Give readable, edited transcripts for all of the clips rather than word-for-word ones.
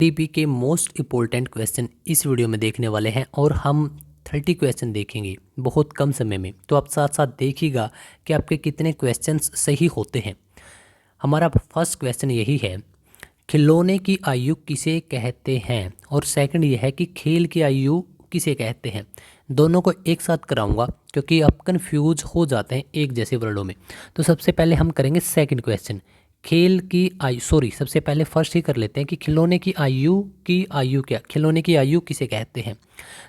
TP के most important question इस video में देखने वाले हैं और हम 30 क्वेश्चन देखेंगे बहुत कम समय में। तो आप साथ साथ देखिएगा कि आपके कितने क्वेश्चंस सही होते हैं। हमारा फर्स्ट क्वेश्चन यही है, खिलौने की आयु किसे कहते हैं, और सेकंड ये है कि खेल की आयु किसे कहते हैं। दोनों को एक साथ कराऊंगा क्योंकि आप कंफ्यूज हो जाते हैं एक जैसे वर्डों में। तो सबसे पहले हम करेंगे सेकंड क्वेश्चन, खेल की आयु सबसे पहले फर्स्ट ही कर लेते हैं कि खिलौने की आयु क्या, खिलौने की आयु किसे कहते हैं।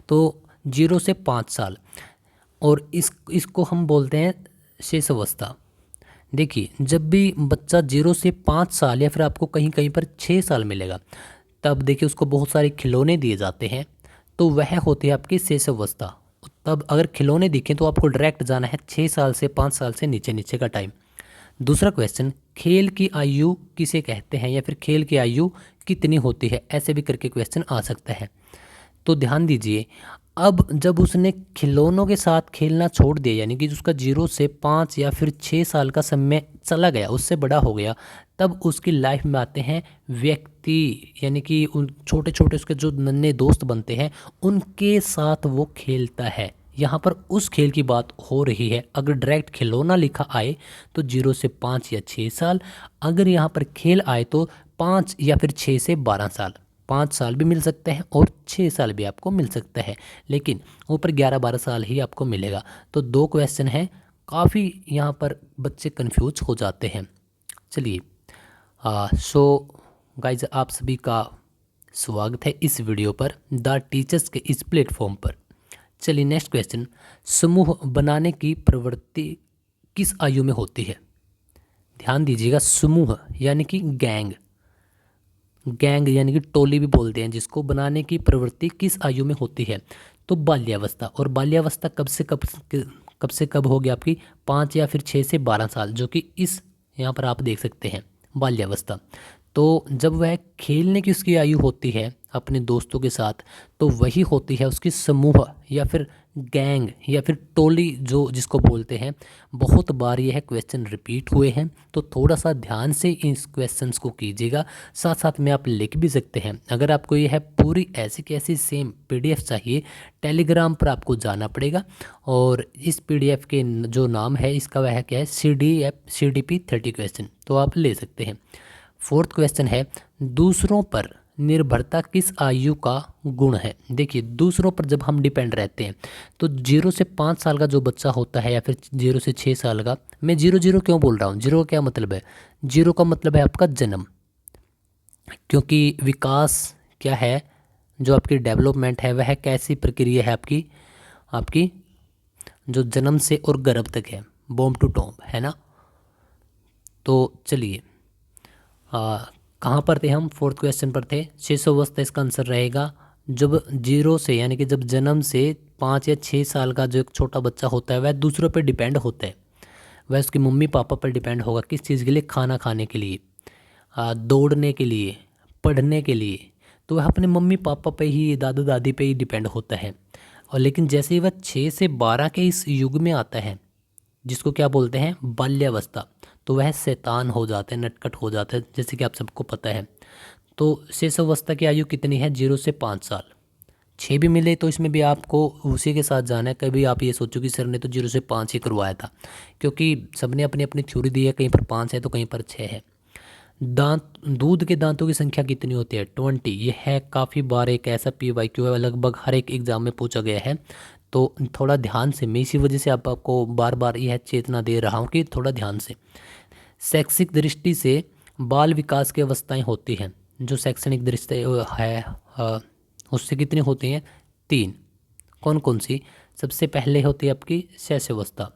तो 0 से 5 साल, और इसको हम बोलते हैं शिशुअवस्था। देखिए, जब भी बच्चा 0 से 5 साल या फिर आपको कहीं कहीं पर 6 साल मिलेगा, तब देखिए उसको बहुत सारे खिलौने दिए जाते हैं, तो वह होती है आपकी शिशुअवस्था। तब अगर खिलौने दिखें तो आपको डायरेक्ट जाना है 6 साल से 5 साल से नीचे नीचे का टाइम। दूसरा क्वेश्चन, खेल की आयु किसे कहते हैं या फिर खेल की आयु कितनी होती है, ऐसे भी करके क्वेश्चन आ सकता है। तो ध्यान दीजिए, अब जब उसने खिलौनों के साथ खेलना छोड़ दिया, यानी कि उसका 0 से 5 या फिर 6 साल का समय चला गया, उससे बड़ा हो गया, तब उसकी लाइफ में आते हैं व्यक्ति, यानी कि उन छोटे छोटे उसके जो नन्हे दोस्त बनते हैं, उनके साथ वो खेलता है। यहाँ पर उस खेल की बात हो रही है। अगर डायरेक्ट खिलौना लिखा आए तो 0 से 5 या 6 साल, अगर यहाँ पर खेल आए तो 5 या फिर 6 से 12 साल। 5 साल भी मिल सकते हैं और 6 साल भी आपको मिल सकता है, लेकिन ऊपर 11-12 साल ही आपको मिलेगा। तो 2 क्वेश्चन हैं, काफ़ी यहाँ पर बच्चे कंफ्यूज हो जाते हैं। चलिए, सो गाइज, आप सभी का स्वागत है इस वीडियो पर, द टीचर्स के इस प्लेटफॉर्म पर। चलिए नेक्स्ट क्वेश्चन, समूह बनाने की प्रवृत्ति किस आयु में होती है। ध्यान दीजिएगा, समूह यानी कि गैंग यानी कि टोली भी बोलते हैं जिसको, बनाने की प्रवृत्ति किस आयु में होती है। तो बाल्यावस्था। और बाल्यावस्था कब से कब होगी आपकी, 5 या फिर 6 से 12 साल, जो कि इस यहाँ पर आप देख सकते हैं बाल्यावस्था। तो जब वह खेलने की उसकी आयु होती है अपने दोस्तों के साथ, तो वही होती है उसकी समूह या फिर गैंग या फिर टोली, जो जिसको बोलते हैं। बहुत बार यह क्वेश्चन रिपीट हुए हैं, तो थोड़ा सा ध्यान से इस क्वेश्चंस को कीजिएगा। साथ साथ में आप लिख भी सकते हैं। अगर आपको यह पूरी ऐसी की ऐसी सेम पीडीएफ चाहिए, टेलीग्राम पर आपको जाना पड़ेगा, और इस पीडीएफ के जो नाम है इसका वह क्या है, CDP 30 क्वेश्चन, तो आप ले सकते हैं। फोर्थ क्वेश्चन है, दूसरों पर निर्भरता किस आयु का गुण है। देखिए, दूसरों पर जब हम डिपेंड रहते हैं, तो 0 से 5 साल का जो बच्चा होता है या फिर 0 से 6 साल का, मैं 0 क्यों बोल रहा हूँ, 0 का क्या मतलब है, 0 का मतलब है आपका जन्म। क्योंकि विकास क्या है, जो आपकी डेवलपमेंट है वह कैसी प्रक्रिया है आपकी आपकी जो जन्म से और गर्भ तक है, बॉम्ब टू टॉम्ब, है ना। तो चलिए, कहाँ पर थे हम, फोर्थ क्वेश्चन पर थे। शिशुअवस्था इसका आंसर रहेगा। जब 0 से, यानी कि जब जन्म से 5 या 6 साल का जो एक छोटा बच्चा होता है, वह दूसरों पर डिपेंड होता है। वह उसकी मम्मी पापा पर डिपेंड होगा, किस चीज़ के लिए, खाना खाने के लिए, दौड़ने के लिए, पढ़ने के लिए। तो वह अपने मम्मी पापा पे ही, दादा दादी पे ही डिपेंड होता है। और लेकिन जैसे ही वह 6 से 12 के इस युग में आता है, जिसको क्या बोलते हैं, बाल्यावस्था, तो वह शैतान हो जाते हैं, नटखट हो जाते हैं, जैसे कि आप सबको पता है। तो शिशुअवस्था की आयु कितनी है, 0 से 5 साल। 6 भी मिले तो इसमें भी आपको उसी के साथ जाना है। कभी आप ये सोचो कि सर ने तो 0 से 5 ही करवाया था, क्योंकि सबने अपनी अपनी थ्योरी दी है, कहीं पर 5 है तो कहीं पर 6 है। दूध के दांतों की संख्या कितनी होती है, 20। ये है काफ़ी बार एक ऐसा PYQ है, लगभग हर एक एग्ज़ाम में पूछा गया है। तो थोड़ा ध्यान से, मैं इसी वजह से आपको बार बार यह चेतना दे रहा हूँ कि थोड़ा ध्यान से। शैक्षिक दृष्टि से बाल विकास की अवस्थाएं होती हैं, जो शैक्षणिक दृष्टि है, उससे कितनी होती हैं, 3। कौन कौन सी, सबसे पहले होती है आपकी शैशवावस्था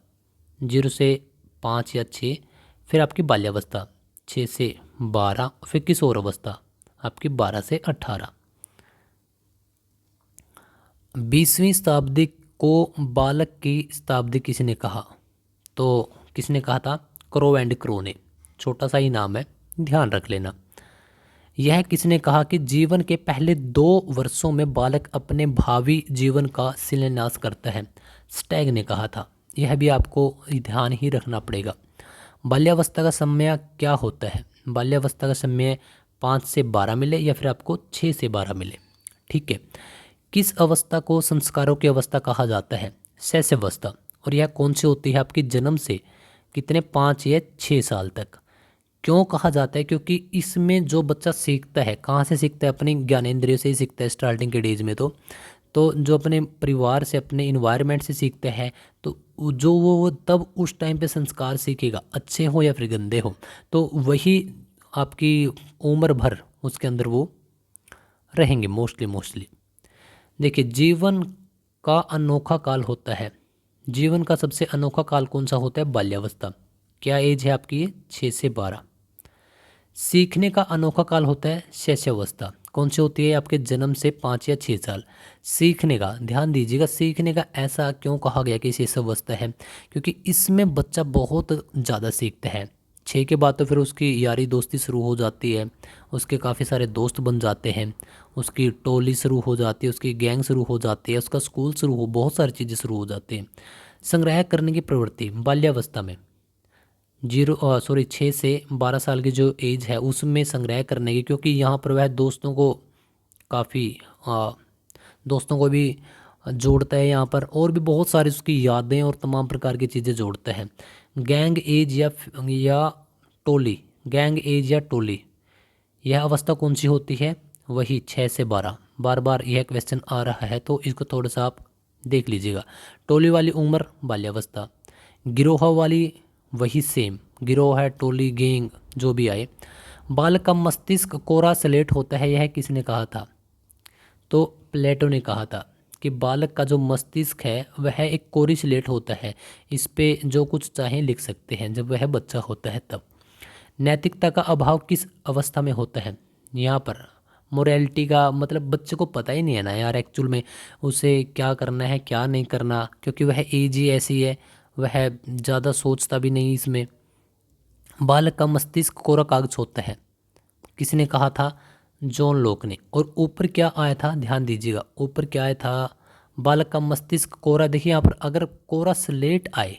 0 से 5 या 6, फिर आपकी बाल्यावस्था 6 से 12, फिर किशोर अवस्था आपकी 12 से 18। 20वीं शताब्दी को बालक की शताब्दी किसने कहा। तो किसने कहा था, क्रो एंड क्रो ने। छोटा सा ही नाम है, ध्यान रख लेना। यह किसने कहा कि जीवन के पहले 2 वर्षों में बालक अपने भावी जीवन का शिलान्यास करता है, स्टैग ने कहा था। यह भी आपको ध्यान ही रखना पड़ेगा। बाल्यावस्था का समय क्या होता है, बाल्यावस्था का समय 5 से 12 मिले या फिर आपको 6 से 12 मिले। ठीक है। किस अवस्था को संस्कारों की अवस्था कहा जाता है? शैशवावस्था। और यह कौन सी होती है? आपकी जन्म से कितने 5 या 6 साल तक। क्यों कहा जाता है? क्योंकि इसमें जो बच्चा सीखता है, कहाँ से सीखता है? अपनी ज्ञानेंद्रियों से ही सीखता है स्टार्टिंग के डेज में। तो जो अपने परिवार से, अपने इन्वायरमेंट से सीखता है, तो जो वो तब उस टाइम पे संस्कार सीखेगा, अच्छे हो या फिर गंदे हो, तो वही आपकी उम्र भर उसके अंदर वो रहेंगे मोस्टली। देखिए, जीवन का अनोखा काल होता है। जीवन का सबसे अनोखा काल कौन सा होता है? बाल्यावस्था। क्या एज है आपकी? ये 6 से 12। सीखने का अनोखा काल होता है शैशवावस्था। कौन सी होती है? आपके जन्म से 5 या 6 साल। सीखने का, ध्यान दीजिएगा, सीखने का ऐसा क्यों कहा गया कि शैशवावस्था है? क्योंकि इसमें बच्चा बहुत ज़्यादा सीखता है। 6 के बाद तो फिर उसकी यारी दोस्ती शुरू हो जाती है, उसके काफ़ी सारे दोस्त बन जाते हैं, उसकी टोली शुरू हो जाती है, उसकी गैंग शुरू हो जाती है, उसका स्कूल शुरू हो, बहुत सारी चीज़ें शुरू हो जाती हैं। संग्रह करने की प्रवृत्ति बाल्यावस्था में 6 से 12 साल की जो एज है उसमें संग्रह करने की, क्योंकि यहाँ पर वह काफ़ी दोस्तों को भी जोड़ता है यहाँ पर, और भी बहुत सारी उसकी यादें और तमाम प्रकार की चीज़ें जोड़ता है। गैंग एज या टोली, गैंग एज या टोली, यह अवस्था कौन सी होती है? वही 6 से 12। बार बार यह क्वेश्चन आ रहा है तो इसको थोड़ा सा आप देख लीजिएगा। टोली वाली उम्र बाल्यावस्था, गिरोह वाली वही सेम, गिरोह है, टोली, गैंग, जो भी आए। बालक का मस्तिष्क कोरा स्लेट होता है, यह किसने कहा था? तो प्लेटो ने कहा था कि बालक का जो मस्तिष्क है वह एक कोरी स्लेट होता है, इस पे जो कुछ चाहें लिख सकते हैं जब वह बच्चा होता है तब। नैतिकता का अभाव किस अवस्था में होता है? यहाँ पर मोरालिटी का मतलब बच्चे को पता ही नहीं है ना यार एक्चुअल में उसे क्या करना है क्या नहीं करना, क्योंकि वह एज ही ऐसी है, वह ज़्यादा सोचता भी नहीं इसमें। बालक का मस्तिष्क कोरा कागज होता है, किसने कहा था? जॉन लॉक ने। और ऊपर क्या आया था? ध्यान दीजिएगा, ऊपर क्या आया था? बालक का मस्तिष्क कोरा। देखिए यहाँ पर अगर कोरा स्लेट आए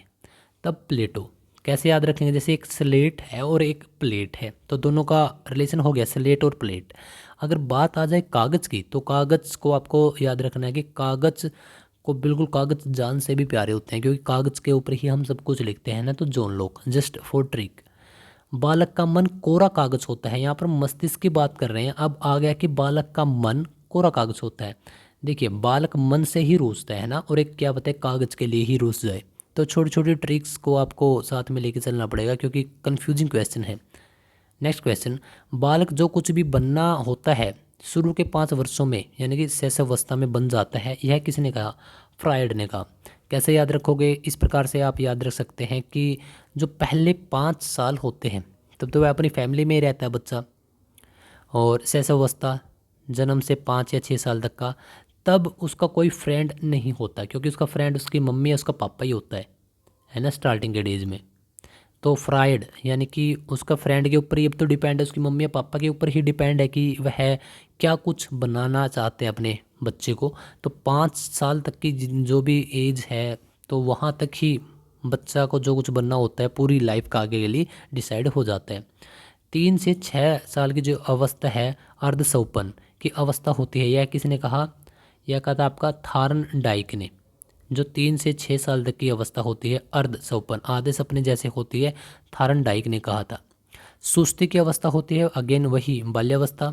तब प्लेटो। कैसे याद रखेंगे? जैसे एक स्लेट है और एक प्लेट है, तो दोनों का रिलेशन हो गया स्लेट और प्लेट। अगर बात आ जाए कागज़ की, तो कागज़ को आपको याद रखना है कि कागज़ को बिल्कुल, कागज़ जान से भी प्यारे होते हैं, क्योंकि कागज़ के ऊपर ही हम सब कुछ लिखते हैं ना। तो John Locke, just for trick. बालक का मन कोरा कागज होता है, यहाँ पर मस्तिष्क की बात कर रहे हैं। अब आ गया कि बालक का मन कोरा कागज होता है। देखिए, बालक मन से ही रूसता है ना, और एक क्या बताए कागज के लिए ही रूस जाए। तो छोटी छोटी ट्रिक्स को आपको साथ में लेके चलना पड़ेगा, क्योंकि कन्फ्यूजिंग क्वेश्चन है। नेक्स्ट क्वेश्चन, बालक जो कुछ भी बनना होता है शुरू के 5 वर्षों में यानी कि शैशवावस्था में बन जाता है, यह किसने कहा? फ्रायड ने कहा। कैसे याद रखोगे? इस प्रकार से आप याद रख सकते हैं कि जो पहले 5 साल होते हैं तब तो वह अपनी फैमिली में ही रहता है बच्चा, और शैशवावस्था जन्म से 5 या 6 साल तक का, तब उसका कोई फ्रेंड नहीं होता, क्योंकि उसका फ्रेंड उसकी मम्मी या उसका पापा ही होता है ना, स्टार्टिंग के डेज में। तो फ्राइड यानी कि उसका फ्रेंड के ऊपर ही अब तो डिपेंड है, उसकी मम्मी या पापा के ऊपर ही डिपेंड है कि वह क्या कुछ बनाना चाहते हैं अपने बच्चे को। तो 5 साल तक की जो भी एज है, तो वहाँ तक ही बच्चा को जो कुछ बनना होता है पूरी लाइफ का आगे के लिए डिसाइड हो जाता है। 3 से 6 साल की जो अवस्था है अर्धसंपन्न की अवस्था होती है, यह किसने कहा? यह कहा था आपका थार्न डाइक ने। जो 3 से 6 साल तक की अवस्था होती है अर्ध सपन, आधे सपने जैसे होती है, थारन डाइक ने कहा था। सुस्ती की अवस्था होती है, अगेन वही बाल्यावस्था।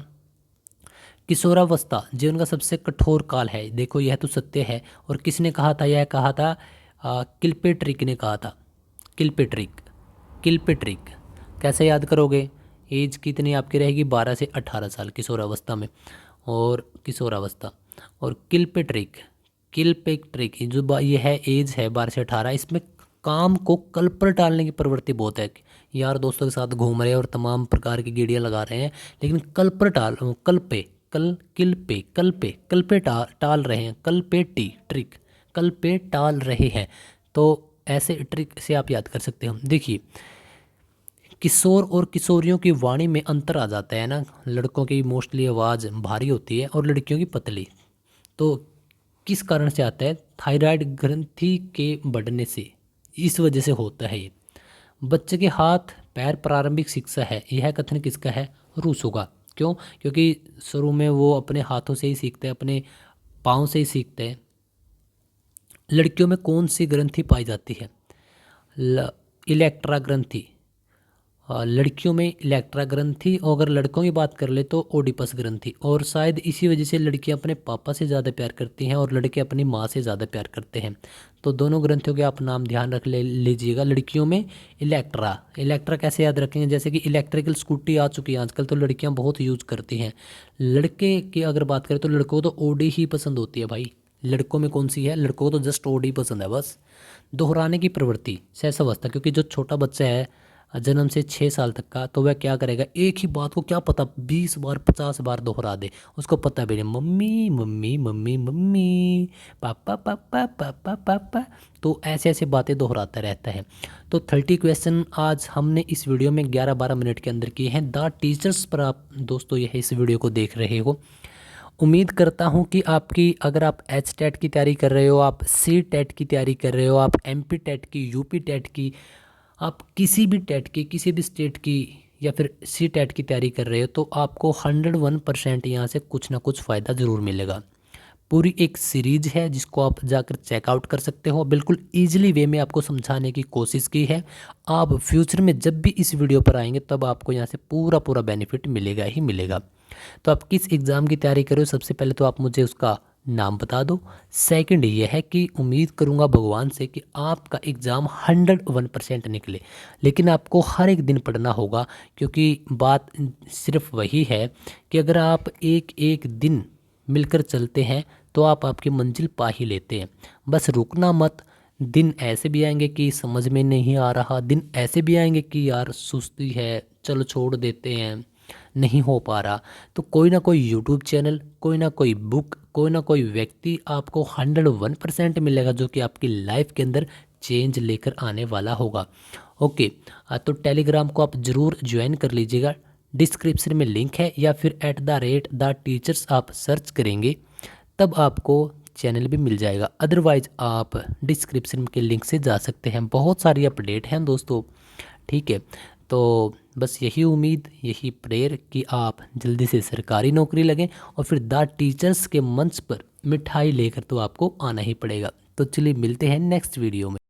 किशोरावस्था जीवन का सबसे कठोर काल है, देखो यह तो सत्य है। और किसने कहा था? यह कहा था किल्पेट्रिक ने कहा था। किल्पेट्रिक, किल्पेट्रिक। कैसे याद करोगे? एज कितनी आपकी रहेगी? 12 से 18 साल किशोरावस्था में, और किशोरावस्था। और किल्पेट्रिक, किल्पेट्रिक ये है एज है 12 से 18, इसमें काम को कल पर टालने की प्रवृत्ति बहुत है। यार दोस्तों के साथ घूम रहे हैं और तमाम प्रकार की गेड़ियाँ लगा रहे हैं, लेकिन कल पर टाल, कल पे, कल किल पे, कल पे टाल रहे हैं, कल पे ट्रिक, कल पे टाल रहे हैं। तो ऐसे ट्रिक से आप याद कर सकते हो। देखिए, किशोर और किशोरियों की वाणी में अंतर आ जाता है ना, लड़कों की मोस्टली आवाज़ भारी होती है और लड़कियों की पतली। तो किस कारण से आता है? थायराइड ग्रंथि के बढ़ने से, इस वजह से होता है ये। बच्चे के हाथ पैर प्रारंभिक शिक्षा है, यह कथन किसका है? रूसो का। क्यों? क्योंकि शुरू में वो अपने हाथों से ही सीखते हैं, अपने पाँव से ही सीखते हैं। लड़कियों में कौन सी ग्रंथि पाई जाती है? इलेक्ट्रा ग्रंथि। लड़कियों में इलेक्ट्रा ग्रंथि, और अगर लड़कों की बात कर ले तो ओडिपस ग्रंथि। और शायद इसी वजह से लड़कियां अपने पापा से ज़्यादा प्यार करती हैं और लड़के अपनी माँ से ज़्यादा प्यार करते हैं। तो दोनों ग्रंथियों के आप नाम ध्यान रख लीजिएगा। लड़कियों में इलेक्ट्रा। इलेक्ट्रा कैसे याद रखेंगे? जैसे कि इलेक्ट्रिकल स्कूटी आ चुकी है आजकल, तो लड़कियाँ बहुत यूज़ करती हैं। लड़के की अगर बात करें तो लड़कों को तो ओडी ही पसंद होती है भाई। लड़कों में कौन सी है? लड़कों को तो जस्ट ओडी पसंद है बस। दोहराने की प्रवृत्ति, शैशवावस्था, क्योंकि जो छोटा बच्चा है जन्म से 6 साल तक का, तो वह क्या करेगा? एक ही बात को क्या पता 20 बार 50 बार दोहरा दे, उसको पता भी नहीं, मम्मी मम्मी मम्मी मम्मी, पापा पापा पापा पापा। तो ऐसे ऐसे बातें दोहराता रहता है। तो 30 क्वेश्चन आज हमने इस वीडियो में 11-12 मिनट के अंदर किए हैं। द टीचर्स पर आप दोस्तों यह इस वीडियो को देख रहे हो। उम्मीद करता हूँ कि आपकी, अगर आप एच टेट की तैयारी कर रहे हो, आप सी टेट की तैयारी कर रहे हो, आप MP टेट की, UP टेट की, आप किसी भी टेट की, किसी भी स्टेट की या फिर सी टेट की तैयारी कर रहे हो, तो आपको 101% यहाँ से कुछ ना कुछ फ़ायदा ज़रूर मिलेगा। पूरी एक सीरीज है जिसको आप जाकर चेकआउट कर सकते हो। बिल्कुल ईजिली वे में आपको समझाने की कोशिश की है। आप फ्यूचर में जब भी इस वीडियो पर आएंगे तब आपको यहाँ से पूरा पूरा बेनिफिट मिलेगा ही मिलेगा। तो आप किस एग्ज़ाम की तैयारी करो, सबसे पहले तो आप मुझे उसका नाम बता दो। सेकंड ये है कि उम्मीद करूँगा भगवान से कि आपका एग्ज़ाम 101% निकले, लेकिन आपको हर एक दिन पढ़ना होगा, क्योंकि बात सिर्फ वही है कि अगर आप एक एक दिन मिलकर चलते हैं तो आप आपकी मंजिल पा ही लेते हैं। बस रुकना मत। दिन ऐसे भी आएंगे कि समझ में नहीं आ रहा, दिन ऐसे भी आएंगे कि यार सुस्ती है, चलो छोड़ देते हैं, नहीं हो पा रहा। तो कोई ना कोई यूट्यूब चैनल, कोई ना कोई बुक, कोई ना कोई व्यक्ति आपको 101% मिलेगा जो कि आपकी लाइफ के अंदर चेंज लेकर आने वाला होगा। ओके, तो टेलीग्राम को आप ज़रूर ज्वाइन कर लीजिएगा। डिस्क्रिप्शन में लिंक है, या फिर @द टीचर्स आप सर्च करेंगे तब आपको चैनल भी मिल जाएगा। अदरवाइज़ आप डिस्क्रिप्शन के लिंक से जा सकते हैं। बहुत सारी अपडेट हैं दोस्तों, ठीक है। तो बस यही उम्मीद, यही प्रेयर कि आप जल्दी से सरकारी नौकरी लगें, और फिर द टीचर्स के मंच पर मिठाई लेकर तो आपको आना ही पड़ेगा। तो चलिए मिलते हैं नेक्स्ट वीडियो में।